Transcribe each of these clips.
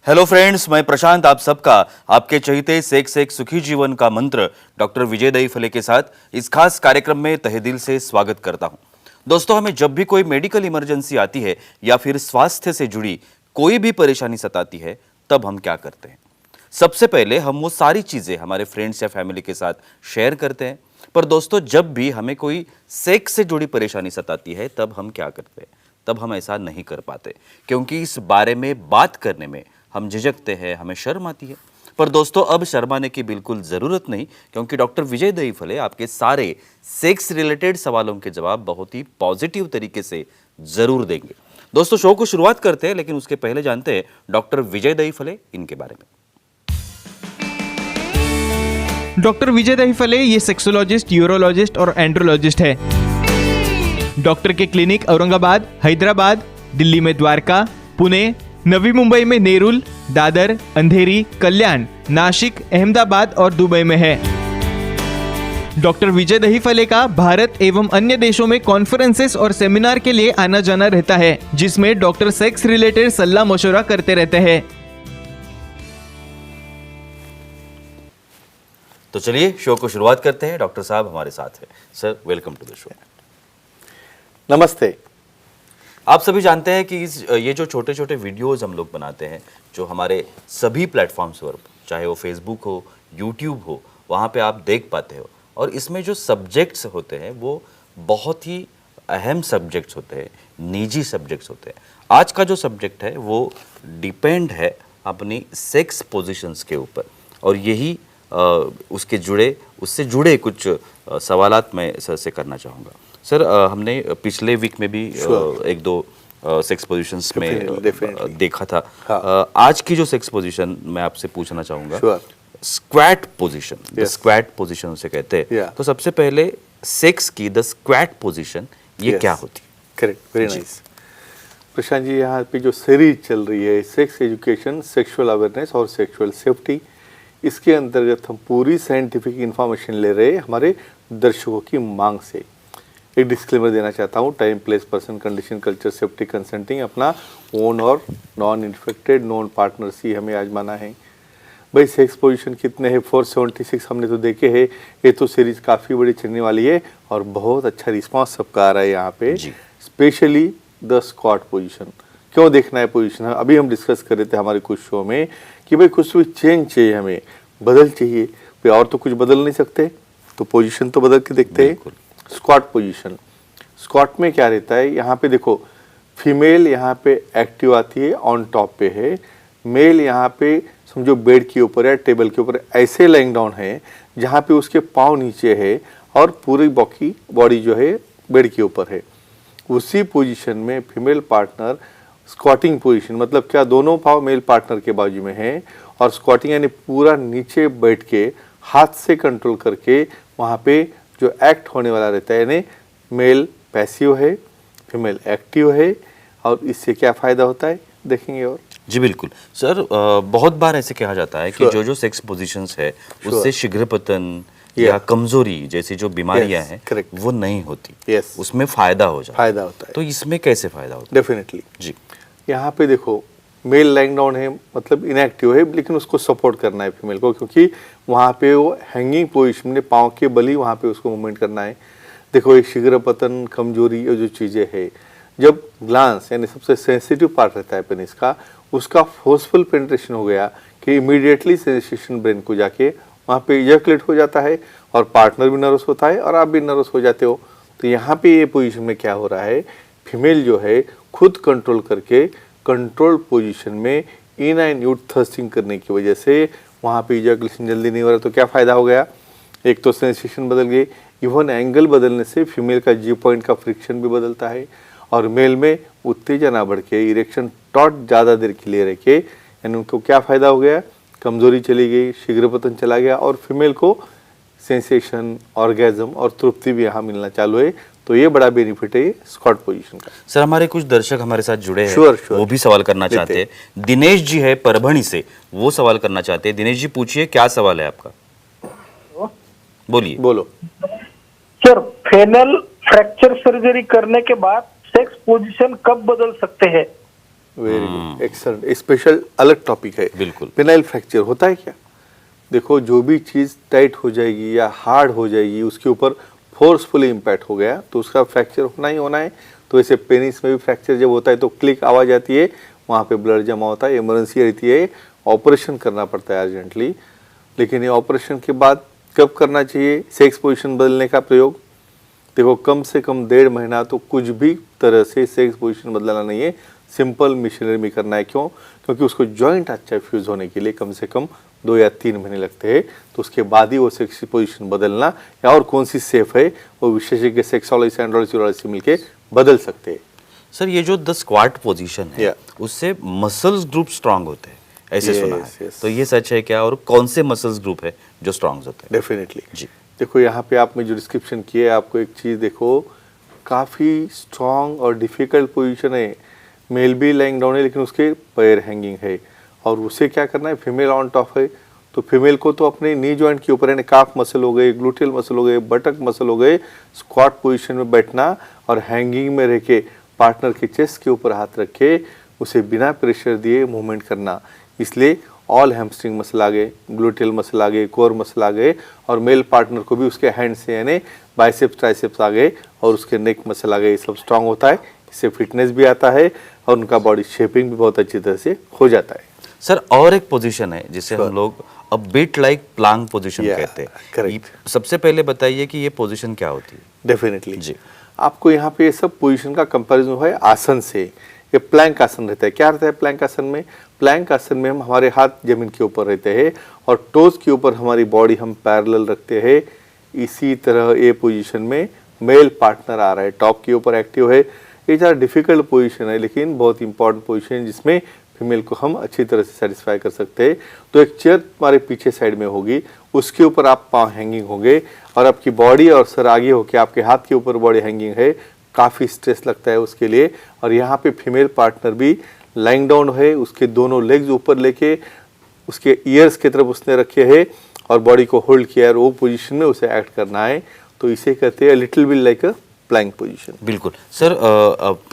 Hello friends, मैं प्रशांत आप सबका आपके चहीते सेक्स एक सुखी जीवन का मंत्र डॉक्टर विजय दहीफले के साथ इस खास कार्यक्रम में तहे दिल से स्वागत करता हूं। दोस्तों, हमें जब भी कोई मेडिकल इमरजेंसी आती है या फिर स्वास्थ्य से जुड़ी कोई भी परेशानी सताती है, तब हम क्या करते हैं? सबसे पहले हम वो सारी चीजें हमारे फ्रेंड्स या फैमिली के साथ शेयर करते हैं। पर दोस्तों, जब भी हमें कोई सेक्स से जुड़ी परेशानी सताती है, तब हम क्या करते हैं? तब हम ऐसा नहीं कर पाते, क्योंकि इस बारे में बात करने में हम झिझकते हैं, हमें शर्म आती है। पर दोस्तों, अब शर्माने की बिल्कुल जरूरत नहीं, क्योंकि डॉक्टर विजय दहीफले आपके सारे सेक्स रिलेटेड सवालों के जवाब बहुत ही पॉजिटिव तरीके से जरूर देंगे। दोस्तों, शो को शुरुआत करते हैं, लेकिन उसके पहले जानते हैं डॉक्टर विजय दहीफले इनके बारे में। डॉक्टर विजय दहीफले ये सेक्सोलॉजिस्ट, यूरोलॉजिस्ट और एंड्रोलॉजिस्ट है। डॉक्टर के क्लिनिक औरंगाबाद, हैदराबाद, दिल्ली में द्वारका, पुणे, नवी मुंबई में नेरुल, दादर, अंधेरी, कल्याण, नासिक, अहमदाबाद और दुबई में है। डॉक्टर विजय दहीफले का भारत एवं अन्य देशों में कॉन्फ्रेंसेस और सेमिनार के लिए आना जाना रहता है, जिसमें डॉक्टर सेक्स रिलेटेड सलाह मशवरा करते रहते हैं। तो चलिए शो को शुरुआत करते हैं। डॉक्टर साहब हमारे साथ हैं। Sir, welcome to the show. नमस्ते। आप सभी जानते हैं कि ये जो छोटे छोटे वीडियोस हम लोग बनाते हैं, जो हमारे सभी प्लेटफॉर्म्स पर, चाहे वो फेसबुक हो, यूट्यूब हो, वहाँ पे आप देख पाते हो। और इसमें जो सब्जेक्ट्स होते हैं वो बहुत ही अहम सब्जेक्ट्स होते हैं, निजी सब्जेक्ट्स होते हैं। आज का जो सब्जेक्ट है वो डिपेंड है अपनी सेक्स पोजीशंस के ऊपर, और यही उससे जुड़े कुछ सवालात मैं सर से करना चाहूँगा। सर, हमने पिछले वीक में भी एक दो सेक्स पोजीशंस में देखा था। हाँ। आज की जो सेक्स पोजीशन मैं आपसे पूछना चाहूँगा, स्क्वैट पोजीशन, स्क्वैट पोजीशन उसे कहते हैं। तो सबसे पहले सेक्स की द स्क्वैट पोजीशन ये क्या होती है? Correct, very nice Prashant ji. यहाँ पे जो सीरीज चल रही है सेक्स एजुकेशन, सेक्सुअल अवेयरनेस और सेक्सुअल सेफ्टी, इसके अंतर्गत हम पूरी साइंटिफिक इंफॉर्मेशन ले रहे हैं हमारे दर्शकों की मांग से। एक डिस्क्लेमर देना चाहता हूँ, time, place, person, condition, culture, safety, consenting अपना ओन और नॉन इन्फेक्टेड नॉन पार्टनर्स ही हमें आजमाना है। भाई, सेक्स पोजीशन कितने हैं? 476 हमने तो देखे हैं। ये तो सीरीज काफ़ी बड़ी चलने वाली है और बहुत अच्छा रिस्पांस सबका आ रहा है यहाँ पे, स्पेशली द स्क्वाट पोजीशन। क्यों देखना है पोजीशन? अभी हम डिस्कस कर रहे थे हमारे कुछ शो में कि भाई कुछ भी चेंज चाहिए, हमें बदल चाहिए भाई, और तो कुछ बदल नहीं सकते, तो पोजीशन तो बदल के देखते हैं। स्क्वाट पोजीशन, स्क्वाट में क्या रहता है? यहाँ पे देखो, फीमेल यहाँ पे एक्टिव आती है, ऑन टॉप पे है। मेल यहाँ पे समझो बेड के ऊपर है, टेबल के ऊपर ऐसे लाइंग डाउन है जहाँ पे उसके पाँव नीचे है और पूरी बॉडी जो है बेड के ऊपर है। उसी पोजीशन में फीमेल पार्टनर स्क्वाटिंग पोजीशन, मतलब क्या, दोनों पाँव मेल पार्टनर के बाजू में है और स्क्वाटिंग यानी पूरा नीचे बैठ के हाथ से कंट्रोल करके वहाँ पे जो एक्ट होने वाला रहता है, यानी मेल पैसिव है, फीमेल एक्टिव है। और इससे क्या फ़ायदा होता है देखेंगे। और जी बिल्कुल सर, बहुत बार ऐसे कहा जाता है कि जो सेक्स पोजीशंस है उससे शीघ्रपतन या कमजोरी जैसी जो बीमारियां हैं वो नहीं होती, उसमें फायदा होता है। तो इसमें कैसे फायदा होता है? डेफिनेटली जी। यहाँ पे देखो, मेल लाइंग डाउन है, मतलब इनएक्टिव है, लेकिन उसको सपोर्ट करना है फीमेल को, क्योंकि वहाँ पे वो हैंगिंग पोजीशन में पाँव के बल ही वहाँ पे उसको मूवमेंट करना है। देखो, ये शीघ्रपतन, कमजोरी, ये जो चीज़ें है, जब ग्लांस यानी सबसे सेंसिटिव पार्ट रहता है पेनिस का, उसका फोर्सफुल पेनिट्रेशन हो गया कि इमीडिएटली सेंसेशन ब्रेन को जाके वहाँ पे इजैकुलेट हो जाता है और पार्टनर भी नर्वस होता है और आप भी नर्वस हो जाते हो। तो यहाँ पे ये पोजीशन में क्या हो रहा है, फीमेल जो है खुद कंट्रोल करके कंट्रोल पोजीशन में इन एंड आउट थ्रस्टिंग करने की वजह से वहाँ पे इजैकुलेशन जल्दी नहीं हो रहा। तो क्या फ़ायदा हो गया? एक तो सेंसेशन बदल गई, इवन एंगल बदलने से फीमेल का जी पॉइंट का फ्रिक्शन भी बदलता है और मेल में उत्तेजना बढ़ के इरेक्शन टॉट ज़्यादा देर के लिए रह के, यानी उनको क्या फ़ायदा हो गया? कमजोरी चली गई, शीघ्रपतन चला गया और फीमेल को सेंसेशन, ऑर्गेज्म और तृप्ति भी यहाँ मिलना चालू है। तो ये बड़ा बेनिफिट है स्क्वाट पोजीशन का। सर, हमारे कुछ दर्शक हमारे साथ जुड़े हैं, sure. वो भी सवाल करना चाहते हैं। दिनेश जी है परभणी से, वो सवाल करना चाहते हैं। दिनेश जी, पूछिए, क्या सवाल है आपका? बोलिए। बोलो सर। फेनल फ्रैक्चर सर्जरी करने के बाद सेक्स पोजीशन कब बदल सकते हैं? Very good. एक्सेलेंट, स्पेशल अलग टॉपिक है। बिल्कुल। पेनाइल फ्रैक्चर होता है क्या? देखो, जो भी चीज़ टाइट हो जाएगी या हार्ड हो जाएगी, उसके ऊपर फोर्सफुली इम्पैक्ट हो गया तो उसका फ्रैक्चर होना ही होना है। तो ऐसे पेनिस में भी फ्रैक्चर जब होता है तो क्लिक आवाज़ आती है, वहाँ पे ब्लड जमा होता है, इमरजेंसी रहती है, ऑपरेशन करना पड़ता है अर्जेंटली। लेकिन ये ऑपरेशन के बाद कब करना चाहिए सेक्स पोजीशन बदलने का प्रयोग? देखो, कम से कम 1.5 महीना तो कुछ भी तरह से सेक्स पोजीशन बदलना नहीं है, सिंपल मिशनरी में करना है। क्यों? क्योंकि उसको जॉइंट अच्छा फ्यूज होने के लिए कम से कम 2 या 3 महीने लगते हैं। तो उसके बाद ही वो सेक्स पोजीशन बदलना या और कौन सी सेफ है वो विशेषज्ञ सेक्सोलॉजिस्ट एंड्रोलॉजिस्ट यूरोलॉजिस्ट से मिलके बदल सकते हैं। सर, ये जो द स्क्वाट पोजीशन है, Yeah. उससे मसल्स ग्रुप स्ट्रांग होते हैं, ऐसे Yes, सुना है। yes. तो ये सच है क्या, और कौन से मसल्स ग्रुप है जो स्ट्रांग होते हैं? डेफिनेटली जी। देखो, यहाँ पे आपने जो डिस्क्रिप्शन किया है, आपको एक चीज़ देखो, काफ़ी स्ट्रॉन्ग और डिफ़िकल्ट पोजीशन है। मेल भी लाइंग डाउन है लेकिन उसके पैर हैंगिंग है, और उसे क्या करना है, फीमेल ऑन टॉप है। तो फीमेल को तो अपने नी जॉइंट के ऊपर यानी काफ मसल हो गए, ग्लूटियल मसल हो गए, बटक मसल हो गए, स्क्वाट पोजीशन में बैठना और हैंगिंग में रह के पार्टनर के चेस्ट के ऊपर हाथ रख के उसे बिना प्रेशर दिए मूवमेंट करना। इसलिए ऑल हैमस्ट्रिंग मसल आ गए, ग्लूटियल मसल आ गए, कोर मसल आ गए, और मेल पार्टनर को भी उसके हैंड से यानी बाइसेप्स ट्राइसेप्स आ गए और उसके नेक मसल आ गए। सब स्ट्रांग होता है, इससे फिटनेस भी आता है और उनका बॉडी शेपिंग भी बहुत अच्छी तरह से हो जाता है। सर, और एक पोजीशन है जिसे हम लोग a bit like Planck position Yeah, कहते हैं। correct. ये सबसे पहले बताइए कि ये पोजीशन क्या होती है? डेफिनेटली जी। आपको यहाँ पे ये सब पोजीशन का कंपैरिजन हुआ है आसन से। ये प्लैंक आसन रहता है। क्या रहता है प्लैंक आसन में? प्लैंक आसन में हम हमारे हाथ जमीन के ऊपर रहते हैं और टोज के ऊपर हमारी बॉडी हम पैरेलल रखते हैं। इसी तरह ये पोजीशन में मेल पार्टनर आ रहा है, टॉप के ऊपर एक्टिव है। ये ज़्यादा डिफिकल्ट पोजीशन है लेकिन बहुत इंपॉर्टेंट पोजीशन है जिसमें फीमेल को हम अच्छी तरह से सेटिस्फाई कर सकते हैं। तो एक चेयर हमारे पीछे साइड में होगी, उसके ऊपर आप पाँव हैंगिंग होंगे और आपकी बॉडी और सर आगे होके आपके हाथ के ऊपर बॉडी हैंगिंग है। काफ़ी स्ट्रेस लगता है उसके लिए। और यहाँ पे फीमेल पार्टनर भी लाइंग डाउन है, उसके दोनों लेग्स ऊपर लेके उसके ईयर्स की तरफ उसने रखे हैं और बॉडी को होल्ड किया है, वो पोजीशन में उसे एक्ट करना है। तो इसे कहते हैं लिटिल बिट लाइक अ प्लैंक पोजीशन। बिल्कुल सर,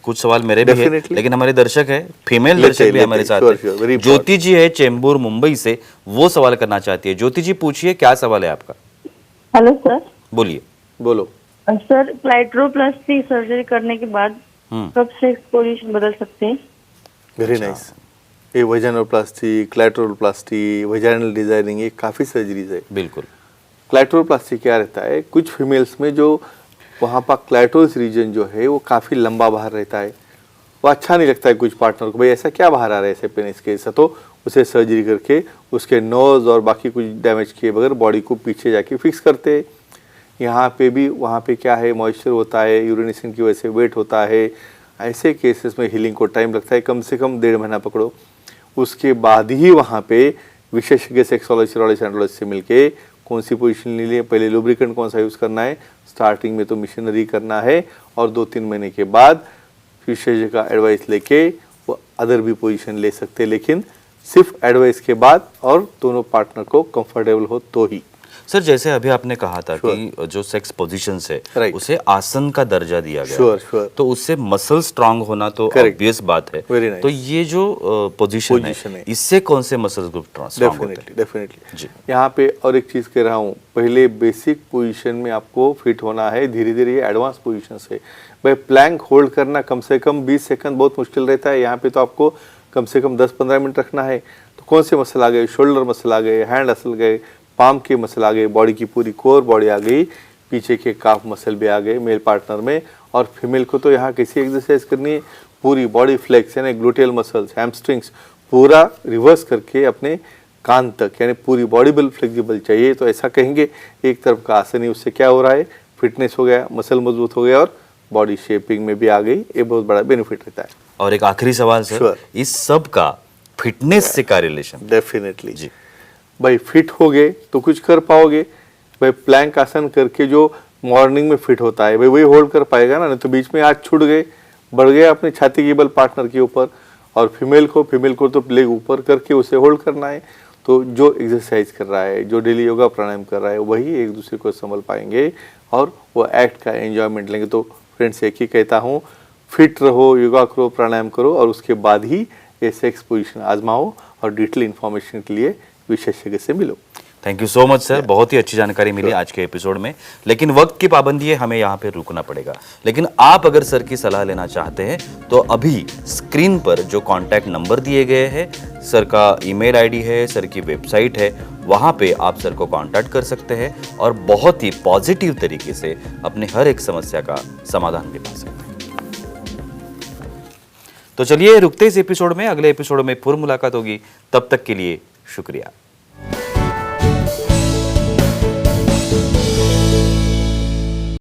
कुछ सवाल मेरे भी है, Definitely. लेकिन हमारे दर्शक है, फीमेल लेते दर्शक भी हैं, हमारे लेते हैं, साथ sure, very है। important. ज्योति जी है चेंबूर मुंबई से, वो सवाल करना चाहती है। ज्योति जी पूछिए, क्या सवाल है आपका? Hello sir. बोलिए। बोलो। सर, क्लाइट्रोप्लास्टी सर्जरी करने के बाद कब सेक्स पोजीशन बदल सकते हैं? Very nice. ये वजाइनोप्लास्टी, क्लैटरोप्लास्टी, वजाइनल डिजाइनिंग, ये काफ़ी सर्जरीज है। बिल्कुल। क्लैटरोप्लास्टी क्या रहता है, कुछ फीमेल्स में जो वहाँ पर क्लैटोस रीजन जो है वो काफ़ी लंबा बाहर रहता है, वो अच्छा नहीं लगता है कुछ पार्टनर को, भाई ऐसा क्या बाहर आ रहा है ऐसे पेनिस के ऐसा, तो उसे सर्जरी करके उसके नोज और बाकी कुछ डैमेज किए बगैर बॉडी को पीछे जाके फिक्स करते हैं। यहाँ पे भी वहाँ पे क्या है, मॉइस्चर होता है, यूरिनेशन की वजह से वेट होता है। ऐसे केसेस में हीलिंग को टाइम लगता है, कम से कम 1.5 महीना पकड़ो। उसके बाद ही वहाँ पे विशेषज्ञ सेक्सोलॉजिस्ट एंड्रोलॉजिस्ट से मिलके कौन सी पोजीशन ले लिए, पहले लुब्रिकेंट कौन सा यूज़ करना है, स्टार्टिंग में तो मिशनरी करना है और 2-3 महीने के बाद विशेषज्ञ का एडवाइस लेके वो अदर भी पोजीशन ले सकते हैं, लेकिन सिर्फ एडवाइस के बाद और दोनों पार्टनर को कंफर्टेबल हो तो ही। सर, जैसे अभी आपने कहा था कि जो सेक्स पोजीशंस है Right. उसे आसन का दर्जा दिया गया Sure, है। sure. तो उससे मसल स्ट्रांग होना तो Correct. ऑब्वियस बात है। Very nice. तो ये जो पोजीशन Position है, है। इससे कौन से मसल ग्रुप स्ट्रांग होते हैं? डेफिनेटली जी। यहाँ पे और एक चीज़ कह रहा हूँ, पहले बेसिक पोजीशन में आपको फिट होना है, धीरे धीरे ये एडवांस पोजीशन से। भाई प्लैंक होल्ड करना कम से कम 20 सेकंड बहुत मुश्किल रहता है, यहाँ पे तो आपको कम से कम 10-15 मिनट रखना है। तो कौन से मसल आ गए, शोल्डर मसल आ गए, हैंड मसल गए, पाम के मसल आ गए, बॉडी की पूरी कोर बॉडी आ गई, पीछे के काफ मसल भी आ गए मेल पार्टनर में। और फीमेल को तो यहाँ कैसी एक्सरसाइज करनी है, पूरी बॉडी फ्लेक्स यानी ग्लूटियल मसल्स, हैमस्ट्रिंग्स पूरा रिवर्स करके अपने कान तक यानी पूरी बॉडी बल फ्लेक्सिबल चाहिए। तो ऐसा कहेंगे एक तरफ का आसन ही, उससे क्या हो रहा है, फिटनेस हो गया, मसल मजबूत हो गया और बॉडी शेपिंग में भी आ गई। ये बहुत बड़ा बेनिफिट रहता है। और एक आखिरी सवाल सर, Sure. इस सब का फिटनेस से क्या रिलेशन? डेफिनेटली जी। भाई फिट हो गए तो कुछ कर पाओगे। भाई प्लैंक आसन करके जो मॉर्निंग में फिट होता है भाई वही होल्ड कर पाएगा ना, नहीं तो बीच में हाथ छूट गए, बढ़ गया अपने छाती की बल पार्टनर के ऊपर। और फीमेल को तो लेग ऊपर करके उसे होल्ड करना है। तो जो एक्सरसाइज कर रहा है, जो डेली योगा प्राणायाम कर रहा है, वही एक दूसरे को संभल पाएंगे और वो एक्ट का एंजॉयमेंट लेंगे। तो फ्रेंड्स एक ही कहता हूँ, फिट रहो, योगा करो, प्राणायाम करो और उसके बाद ही ये सेक्स पोजीशन आजमाओ और डिटेल इन्फॉर्मेशन के लिए विशेषज्ञ से मिलो। Thank you so much sir, बहुत ही अच्छी जानकारी मिली आज के एपिसोड में। लेकिन वक्त की पाबंदी है, हमें यहाँ पे रुकना पड़ेगा। लेकिन आप अगर सर की सलाह लेना चाहते हैं तो अभी स्क्रीन पर जो कॉन्टैक्ट नंबर दिए गए हैं, सर का ईमेल आईडी है, सर की वेबसाइट है, वहाँ पे आप सर को कांटेक्ट कर सकते हैं और बहुत ही पॉजिटिव तरीके से अपने हर एक समस्या का समाधान भी पा सकते हैं। तो चलिए रुकते इस एपिसोड में, अगले एपिसोड में फिर मुलाकात होगी। तब तक के लिए शुक्रिया।